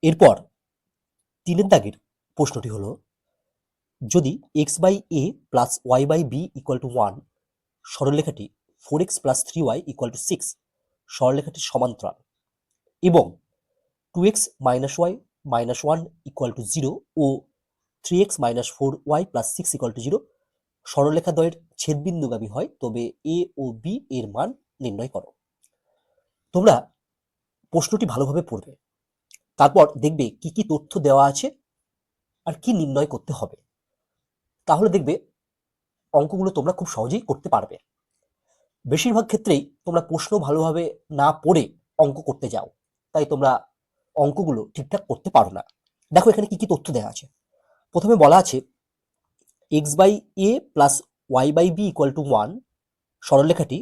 এরপর 3 দাগের প্রশ্নটি হলো, যদি x/a + y/b = 1 সরলরেখাটি 4x + 3y = 6 সরলরেখাটির সমান্তরাল এবং 2x - y - 1 = 0 ও 3x - 4y + 6 = 0 সরলরেখাদ্বয়ের ছেদবিন্দুগামী হয়, তবে a ও b এর মান নির্ণয় করো। তোমরা প্রশ্নটি ভালোভাবে পড়বে, তারপর দেখবে কি কি তথ্য দেওয়া আছে আর কি নির্ণয় করতে হবে। তাহলে দেখবে অঙ্কগুলো তোমরা খুব সহজেই করতে পারবে। বেশিরভাগ ক্ষেত্রেই তোমরা প্রশ্ন ভালোভাবে না পড়ে অঙ্ক করতে যাও, তাই তোমরা অঙ্কগুলো ঠিকঠাক করতে পারো না। দেখো এখানে কি কি তথ্য দেওয়া আছে। প্রথমে বলা আছে x/a + y/b = 1 সরলরেখাটি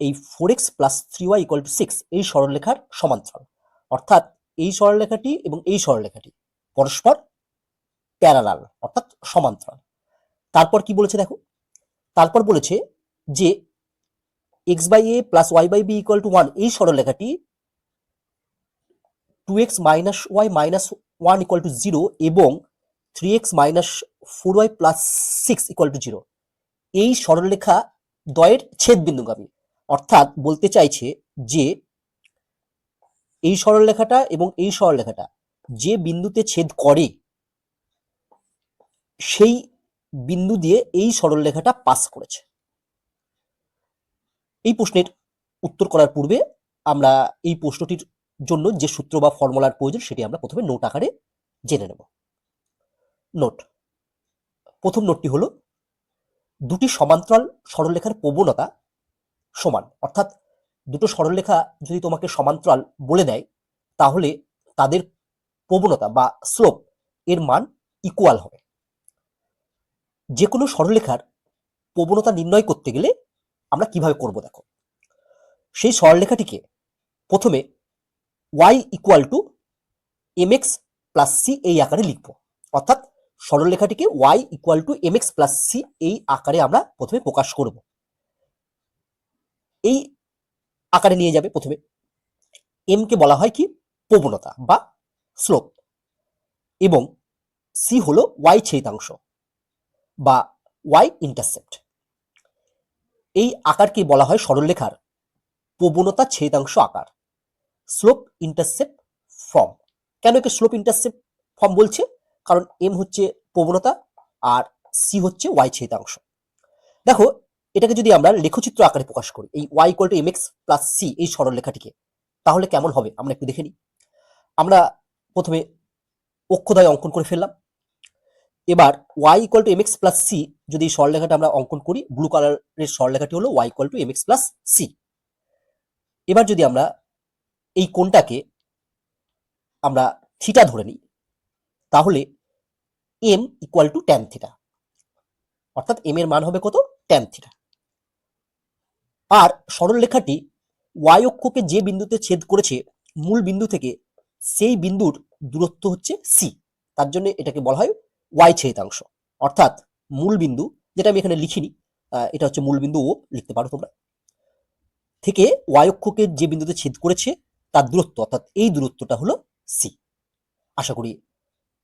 এই 4x + 3y = 6 এই সরলরেখার সমান্তরাল। অর্থাৎ এই সরলরেখাটি এবং এই সরলরেখাটি পরস্পর প্যারালাল অর্থাৎ সমান্তরাল। তারপর কি বলেছে দেখো, তারপর বলেছে যে x/a + y/b = 1 এই সরলরেখাটি 2x - y - 1 = 0 এবং 3x - 4y + 6 = 0 এই সরলরেখা দ্বয়ের ছেদবিন্দুগামী। অর্থাৎ বলতে চাইছে যে এই সরলরেখাটা এবং এই সরলরেখাটা যে বিন্দুতে ছেদ করে সেই বিন্দু দিয়ে এই সরলরেখাটা পাস করেছে। এই প্রশ্নের উত্তর করার পূর্বে আমরা এই প্রশ্নটির জন্য যে সূত্র বা ফর্মুলার প্রয়োজন সেটি আমরা প্রথমে নোট আকারে জেনে নেব। নোট, প্রথম নোটটি হলো, দুটি সমান্তরাল সরলরেখার প্রবণতা সমান। অর্থাৎ দুটো সরলরেখা যদি তোমাকে সমান্তরাল বলে দেয়, তাহলে তাদের প্রবণতা বা স্লোপ এর মান ইকুয়াল হবে। যে কোনো সরলরেখার প্রবণতা নির্ণয় করতে গেলে আমরা কিভাবে করব দেখো। সেই সরলরেখাটিকে প্রথমে y = mx + c এই আকারে লিখব। অর্থাৎ সরলরেখাটিকে y = mx + c এই আকারে আমরা প্রথমে প্রকাশ করব। এই আকারে নিয়ে যাবে প্রথমে। m কে বলা হয় কি, প্রবণতা বা স্লোপ, এবং c হলো y ছেদাংশ বা y ইন্টারসেপ্ট। এই আকারকে বলা হয় সরলরেখার প্রবণতা ছেদাংশ আকার, স্লোপ ইন্টারসেপ্ট ফর্ম। কেন একে স্লোপ ইন্টারসেপ্ট ফর্ম বলছে? কারণ m হচ্ছে প্রবণতা আর c হচ্ছে y ছেদাংশ। দেখো এটাকে যদি আমরা লেখচিত্র আকারে প্রকাশ করি, এই y = mx + c এই সরলরেখাটিকে, তাহলে কেমন হবে আমরা একটু দেখে নিই। আমরা প্রথমে অক্ষদ্বয় অঙ্কন করে ফেললাম। এবার y = mx + c যদি সরলরেখাটা আমরা অঙ্কন করি, ব্লু কালারের সরলরেখাটি হলো y = mx + c। এবার যদি আমরা এই কোণটাকে আমরা থিটা ধরে নিই, তাহলে m = tan থিটা। অর্থাৎ m এর মান হবে কত? tan theta. আর সরলরেখাটি y অক্ষকে যে বিন্দুতে ছেদ করেছে মূল বিন্দু থেকে, সেই বিন্দুর দূরত্ব হচ্ছে c। তার জন্য এটাকে বলা হয় y ছেদাংশ। অর্থাৎ মূল বিন্দু, যেটা আমি এখানে লিখিনি, এটা হচ্ছে মূল বিন্দু ও লিখতে পারো তোমরা, থেকে y অক্ষকে যে বিন্দুতে ছেদ করেছে তার দূরত্ব, অর্থাৎ এই দূরত্বটা হলো c। আশা করি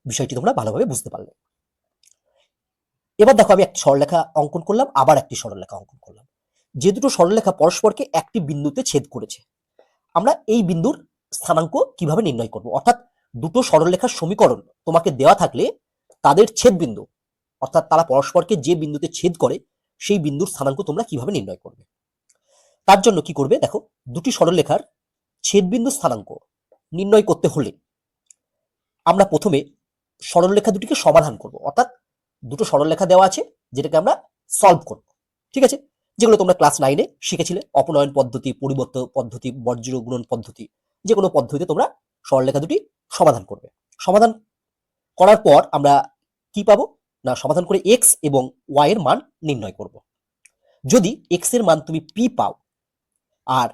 বিষয়টি তোমরা ভালোভাবে বুঝতে পারলে। এবার দেখো আমি একটি সরলরেখা অঙ্কন করলাম, আবার একটি সরলরেখা অঙ্কন করলাম। যে দুটো সরলরেখা পরস্পরকে একটি বিন্দুতে ছেদ করেছে, আমরা এই বিন্দুর স্থানাঙ্ক কিভাবে নির্ণয় করব? অর্থাৎ দুটো সরলরেখার সমীকরণ তোমাকে দেওয়া থাকলে তাদের ছেদ বিন্দু, অর্থাৎ তারা পরস্পরকে যে বিন্দুতে ছেদ করে সেই বিন্দুর স্থানাঙ্ক তোমরা কিভাবে নির্ণয় করবে? তার জন্য কি করবে দেখো, দুটি সরলরেখার ছেদবিন্দু স্থানাঙ্ক নির্ণয় করতে হলে আমরা প্রথমে সরলরেখা দুটিকে সমাধান করব। অর্থাৎ দুটো সরলরেখা দেওয়া আছে, যেটাকে আমরা সলভ করব। ঠিক আছে? যেগুলো তোমরা ক্লাস 9 এ শিখেছিলে, অপনয়ন পদ্ধতি, পরিবর্ত পদ্ধতি, বজ্র গুণন পদ্ধতি। যে কোনো পদ্ধতিতে তোমরা সরলরেখা দুটি সমাধান করবে। সমাধান করার পর আমরা কি পাবো না, সমাধান করে x এবং y এর মান নির্ণয় করব। যদি x এর মান তুমি p পাও আর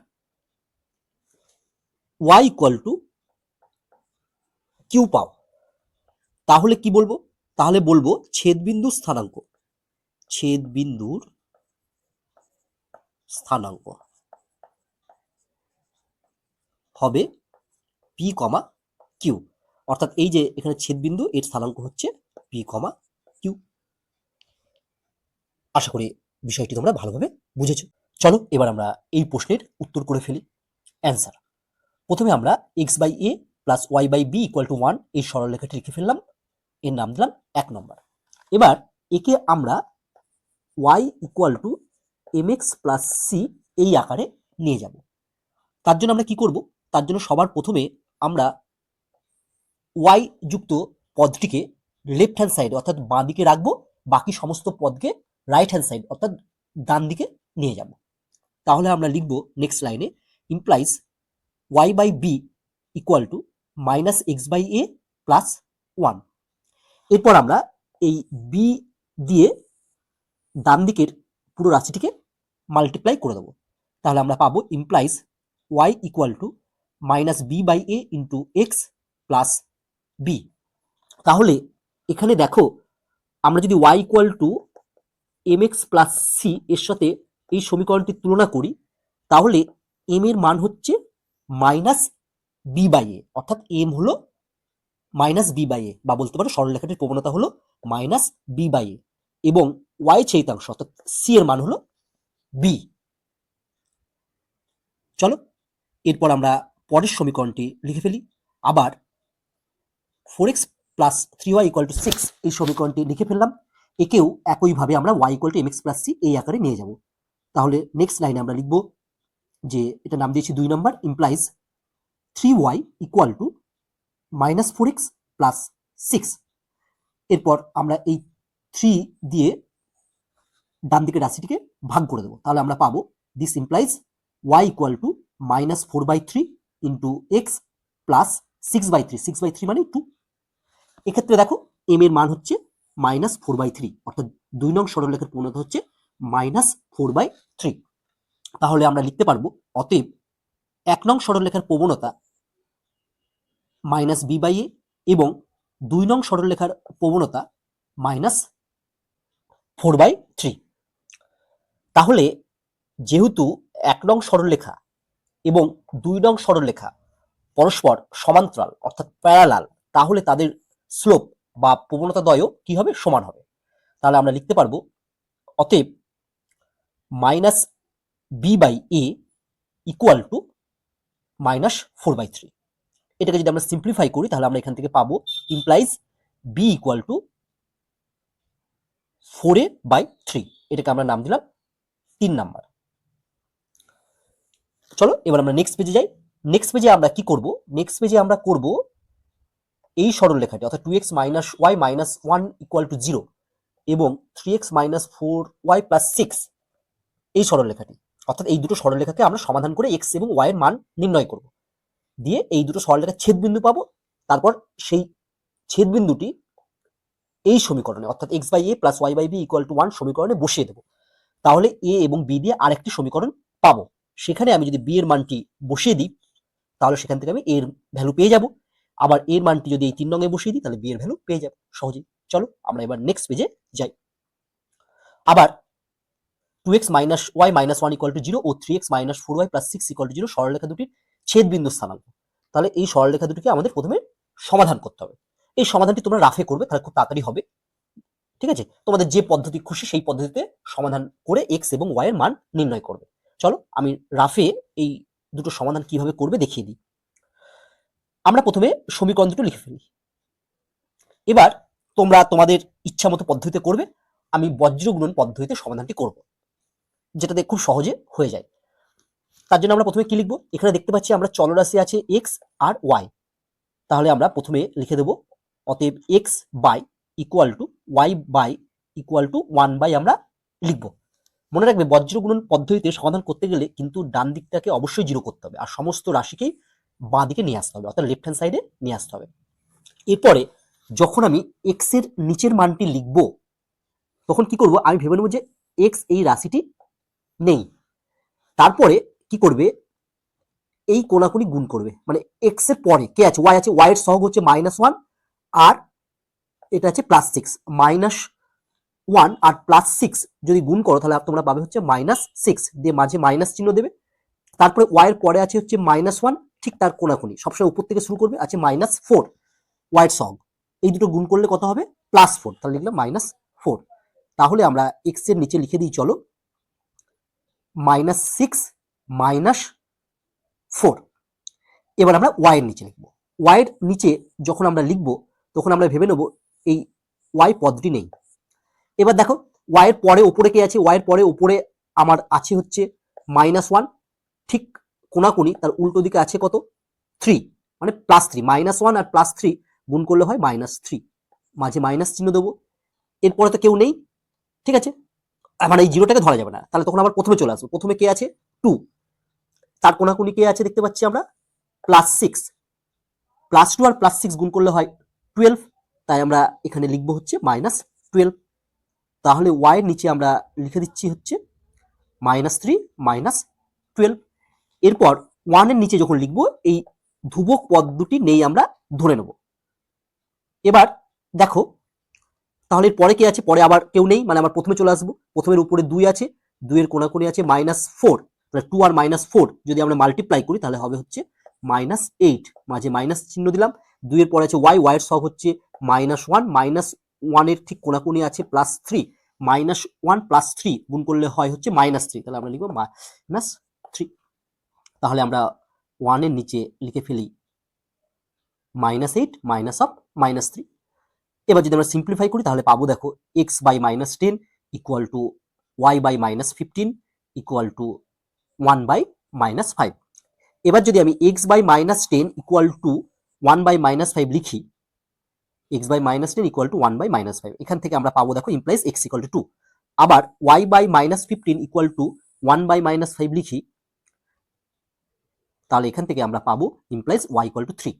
y = q পাও, তাহলে কি বলবো? তাহলে বলবো ছেদবিন্দুর স্থানাঙ্ক, ছেদবিন্দুর স্থানাঙ্ক হবে p, q। অর্থাৎ এই যে এখানে ছেদবিন্দু এর স্থানাঙ্ক হচ্ছে পি কমা কিউ। আশা করি বিষয়টি তোমরা ভালোভাবে বুঝেছো। চলো এবার আমরা এই প্রশ্নের উত্তর করে ফেলি। অ্যান্সার, প্রথমে আমরা x by a plus y by b equal to 1 এই সরলরেখাটি লিখে ফেললাম, এর নাম দিলাম 1 নম্বর। এবার একে আমরা y equal to m x plus c এই আকারে নিয়ে যাব। তার জন্য আমরা কি করব, তার জন্য সবার প্রথমে আমরা y যুক্ত পদটিকে লেফট হ্যান্ড সাইড অর্থাৎ বাঁ দিকে রাখবো, বাকি সমস্ত পদকে রাইট হ্যান্ড সাইড অর্থাৎ ডান দিকে নিয়ে যাব। তাহলে আমরা লিখব নেক্সট লাইনে implies y by b equal to minus x by a plus 1। এরপর আমরা এই বি দিয়ে ডান দিকের পুরো রাশিটিকে মাল্টিপ্লাই করে দেবো। তাহলে আমরা পাবো implies y equal to minus b by a into x plus b. তাহলে এখানে দেখো আমরা যদি y equal to m x plus c এর সাথে এই সমীকরণটির তুলনা করি, তাহলে এম এর মান হচ্ছে মাইনাস বি বাই এ, অর্থাৎ এম হলো মাইনাস বি বাই এ, বা বলতে পারো সরলরেখাটির প্রবণতা হলো মাইনাস বি বাই এ, এবং ওয়াই ছেদিতাংশ অর্থাৎ সি এর মান হলো বি। চলো এরপর আমরা পরের সমীকরণটি লিখে ফেলি। আবার 4x plus 3y equal two 6 এই সমীকরণটি লিখে ফেললাম। একেও একইভাবে আমরা y equal two mx plus c এই আকারে নিয়ে যাব। তাহলে নেক্সট লাইনে আমরা লিখব যে এটা নাম দিয়েছি 2 নম্বর, implies 3y equal to minus 4x plus 6। এরপর আমরা এই 3 দিয়ে ডান দিকের রাশিটিকে ভাগ করে দেবো। তাহলে আমরা পাবো this implies y equal to minus 4/3 into x plus 6/3, 6/3 মানে 2। এক্ষেত্রে দেখো এম এর মান হচ্ছে মাইনাস 4/3, অর্থাৎ 2 নং সরলরেখার প্রবণতা হচ্ছে মাইনাস 4/3। তাহলে আমরা লিখতে পারবো অতএব 1 নং সরলরেখার প্রবণতা মাইনাস বি বাই এ এবং 2 নং সরলরেখার প্রবণতা মাইনাস 4/3। তাহলে যেহেতু 1 নং সরলরেখা এবং 2 নং সরলরেখা পরস্পর সমান্তরাল অর্থাৎ প্যারালাল, তাহলে তাদের স্লোপ বা প্রবণতা দ্বয় কি হবে, সমান হবে। তাহলে আমরা লিখতে পারবো অতএব minus b by a equal to minus 4/3। এটাকে যদি আমরা সিম্পলিফাই করি তাহলে আমরা এখান থেকে পাবো implies B equal two 4a/3। এটাকে আমরা নাম দিলাম 3 নাম্বার। চলো এবার আমরা নেক্সট পেজে যাই। নেক্সট পেজে আমরা কি করব, নেক্সট পেজে আমরা করব এই সরলরেখাটি অর্থাৎ 2x minus y minus 1 equal to 0 এবং 3x মাইনাস 4y প্লাস 6 এই সরলরেখাটি, অর্থাৎ এই দুটো সরলরেখাকে আমরা সমাধান করে x এবং y এর মান নির্ণয় করব। দিয়ে এই দুটো সরলরেখার ছেদবিন্দু পাবো, তারপর সেই ছেদবিন্দুটি এই সমীকরণে অর্থাৎ x by a plus y by b equal to 1 সমীকরণে বসিয়ে দেবো। তাহলে এ এবং বি দিয়ে আরেকটি সমীকরণ পাবো। সেখানে আমি যদি বি এর মানটি বসিয়ে দিই তাহলে সেখান থেকে আমি এর ভ্যালু পেয়ে যাব। আবার এর মানটি যদি এই 3 নঙে বসিয়ে দিই তাহলে বি এর ভ্যালু পেয়ে যাব সহজেই। চলো আমরা এবার নেক্সট পেজে যাই। আবার 2x minus y minus 1 equal to 0 ও 3x minus 4y plus 6 equal to 0 সরলরেখা দুটির ছেদবিন্দু স্থানাঙ্ক। তাহলে এই সরলরেখা দুটিকে আমাদের প্রথমে সমাধান করতে হবে। এই সমাধানটি তোমরা রাফে করবে, তাহলে খুব তাড়াতাড়ি হবে। ঠিক আছে, তোমাদের যে পদ্ধতি খুশি সেই পদ্ধতিতে সমাধান করে এক্স এবং ওয়াই এর মান নির্ণয় করবে। চলো আমি রাফে এই দুটো সমাধান কিভাবে করবে দেখিয়ে দিই। আমরা প্রথমে সমীকরণ দুটো লিখে ফেলি। এবার তোমরা তোমাদের ইচ্ছা মতো পদ্ধতিতে করবে, আমি বজ্র গুণন পদ্ধতিতে সমাধানটি করব, যেটাতে খুব সহজে হয়ে যায়। তার জন্য আমরা প্রথমে কি লিখবো, এখানে দেখতে পাচ্ছি আমরা চলরাশি আছে এক্স আর ওয়াই। তাহলে আমরা প্রথমে লিখে দেবো অতএব x by equal to y by equal to 1 আমরা লিখবো। মনে রাখবে বজ্র গুণন পদ্ধতিতে সমাধান করতে গেলে কিন্তু ডান দিকটাকে অবশ্যই 0 করতে হবে আর সমস্ত রাশিকেই বাঁ দিকে নিয়ে আসতে হবে, অর্থাৎ লেফট হ্যান্ড সাইডে নিয়ে আসতে হবে। এরপরে যখন আমি এক্স এর নিচের মানটি লিখবো তখন কি করব, আমি ভেবে নেব যে এক্স এই রাশিটি নেই। তারপরে কি করবে, এই কোণাকুনি গুণ করবে, মানে এক্স এর পরে কে আছে, ওয়াই আছে, ওয়াই এর সহগ হচ্ছে -1 আর এটা আছে +6। -1 আর +6 যদি গুণ করো তাহলে তোমরা পাবে হচ্ছে -6 দিয়ে মাঝে মাইনাস চিহ্ন দেবে। তারপরে ওয়াই এর পরে আছে হচ্ছে -1, ঠিক তার কোণাকুনি সবসময় উপর থেকে শুরু করবে, আছে -4। ওয়াইয়ের সহগ, এই দুটো গুণ করলে কত হবে +4, তাহলে লিখলাম -4। তাহলে আমরা এক্স এর নিচে লিখে দিই চলো -6 -4। এবার আমরা ওয়াই এর নিচে লিখবো। ওয়াই এর নিচে যখন আমরা লিখবো তখন আমরা ভেবে নেব এই ওয়াই পদটি নেই। এবার দেখো ওয়াই এর পরে ওপরে কে আছে, ওয়াই এর পরে ওপরে আমার আছে হচ্ছে -1, ঠিক কোনাকুনি তার উল্টো দিকে আছে কত 3, মানে +3, -1 আর +3 গুণ করলে হয় -3, মাঝে মাইনাস চিহ্ন দেবো। এরপরে তো কেউ নেই, ঠিক আছে, মানে এই জিরোটাকে ধরা যাবে না, তাহলে তখন আবার প্রথমে চলে আসবো। প্রথমে কে আছে 2, তার কোনাকুনি কে আছে দেখতে পাচ্ছি আমরা +6, +2 আর +6 গুণ করলে হয় 12, তাই আমরা এখানে লিখবো হচ্ছে -12। তাহলে ওয়াই এর নিচে আমরা লিখে দিচ্ছি হচ্ছে -3 -12। এরপর 1 এর নিচে যখন লিখবো এই ধ্রুবক পদ দুটি নেই আমরা ধরে নেব। এবার দেখো তাহলে পরে কে আছে, পরে আবার কেউ নেই, মানে আবার প্রথমে চলে আসবো। প্রথমের উপরে 2 আছে, 2 এর কোনাকুনি আছে -4, তাহলে 2 আর -4 যদি আমরা মাল্টিপ্লাই করি তাহলে হবে হচ্ছে -8, মাঝে মাইনাস চিহ্ন দিলাম। 2 এর পরে আছে ওয়াই, ওয়াই এর সহগ হচ্ছে -1, -1 এর ঠিক কোনাকুনি আছে +3, -1 +3 গুণ করলে হয় হচ্ছে -3, তাহলে আমরা লিখবো -3। তাহলে আমরা 1 এর নিচে লিখে ফেলি -8 -3। এবার যদি আমরা সিম্পলিফাই করি তাহলে পাবো দেখো x/-10 equal to y/-15 equal to 1/-5। এবার যদি আমি x/-10 ইকুয়াল টু 1/-5 লিখি, x/-10 ইকুয়াল টু 1/-5, এখান থেকে আমরা পাবো দেখো ইমপ্লাইজ x ইকুয়াল টু 2। আবার y/-15 ইকুয়াল টু 1/-5 লিখি, তাহলে এখান থেকে আমরা পাবো ইমপ্লাইজ y ইকুয়াল টু 3।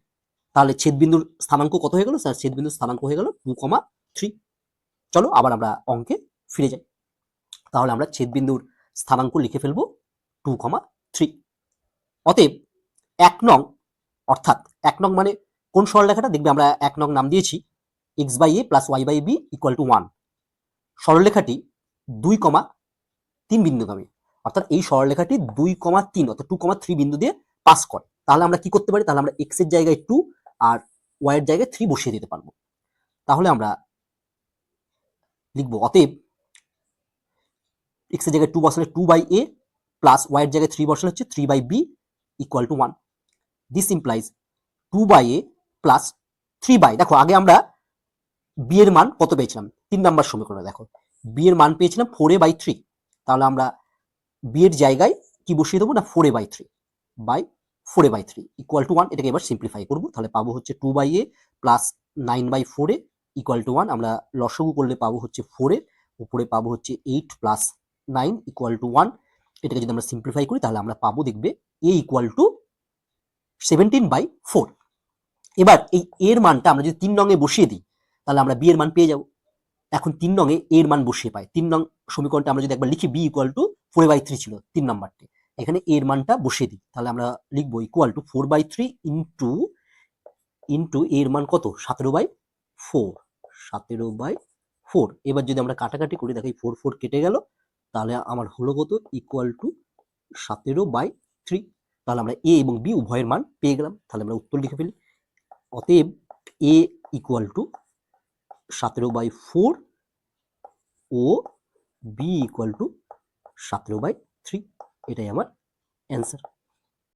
তাহলে ছেদবিন্দুর স্থানাঙ্ক কত হয়ে গেল স্যার? ছেদবিন্দুর স্থানাঙ্ক হয়ে গেল 2,3। চলো আবার আমরা অঙ্কে ফিরে যাই। তাহলে আমরা ছেদবিন্দুর স্থানাঙ্ক লিখে ফেলবো 2,3। অতএব 1 নং, অর্থাৎ 1 নং মানে কোন সরলরেখাটা দেখবে আমরা 1 নং নাম দিয়েছি x/a + y/b ইকুয়াল টু 1। সরলরেখাটি 2,3 বিন্দুগামী, অর্থাৎ এই সরলরেখাটি 2,3 অর্থাৎ 2,3 বিন্দু দিয়ে পাস করে। তাহলে আমরা কি করতে পারি? তাহলে আমরা x এর জায়গায় 2 আর y এর জায়গায় 3 বসিয়ে দিতে পারবো। তাহলে আমরা লিখবো অতএব x এর জায়গায় 2 বসালে 2/a প্লাস y এর জায়গায় 3 বসালে হচ্ছে 3/b equal to 1। This implies 2/a plus 3/, দেখো আগে আমরা b এর মান কত পেয়েছিলাম 3 নাম্বার সমীকরণে, দেখো b এর মান পেয়েছিলাম 4a/3, তাহলে আমরা b এর জায়গায় কি বসিয়ে দেবো না 4a/3 ইকুয়াল টু 1। এটাকে এবার সিম্পলিফাই করবো, তাহলে পাবো হচ্ছে 2/a plus 9/4a equal to 1। আমরা লসগু করলে পাবো হচ্ছে 4a, উপরে পাবো হচ্ছে 8 প্লাস 9 ইকুয়াল টু 1। এটাকে যদি আমরা সিম্পলিফাই করি তাহলে আমরা পাবো দেখবে a ইকুয়াল টু 17/4। এবার এই এর মানটা আমরা যদি 3 নঙে বসিয়ে দিই তাহলে আমরা b এর মান পেয়ে যাব। এখন 3 নঙে a এর মান বসিয়ে পাই, 3 নং সমীকরণটা আমরা যদি একবার লিখি b ইকুয়াল টু 4/3 ছিল 3 নাম্বারটি, এখানে a এর মানটা বসিয়ে দিই, তাহলে আমরা লিখবো ইকুয়াল টু 4/3 ইন্টু a এর মান কত 17/4। এবার যদি আমরা কাটাকাটি করি দেখো 4 কেটে গেল, তাহলে আমার হলো কত ইকুয়াল টু 17/3। তাহলে আমরা a এবং b উভয়ের মান পেয়ে গেলাম। তাহলে আমরা উত্তর লিখে ফেলি, অতএব a ইকুয়াল টু 17/4 ও b ইকুয়াল টু 17/3, এটাই আমার অ্যান্সার।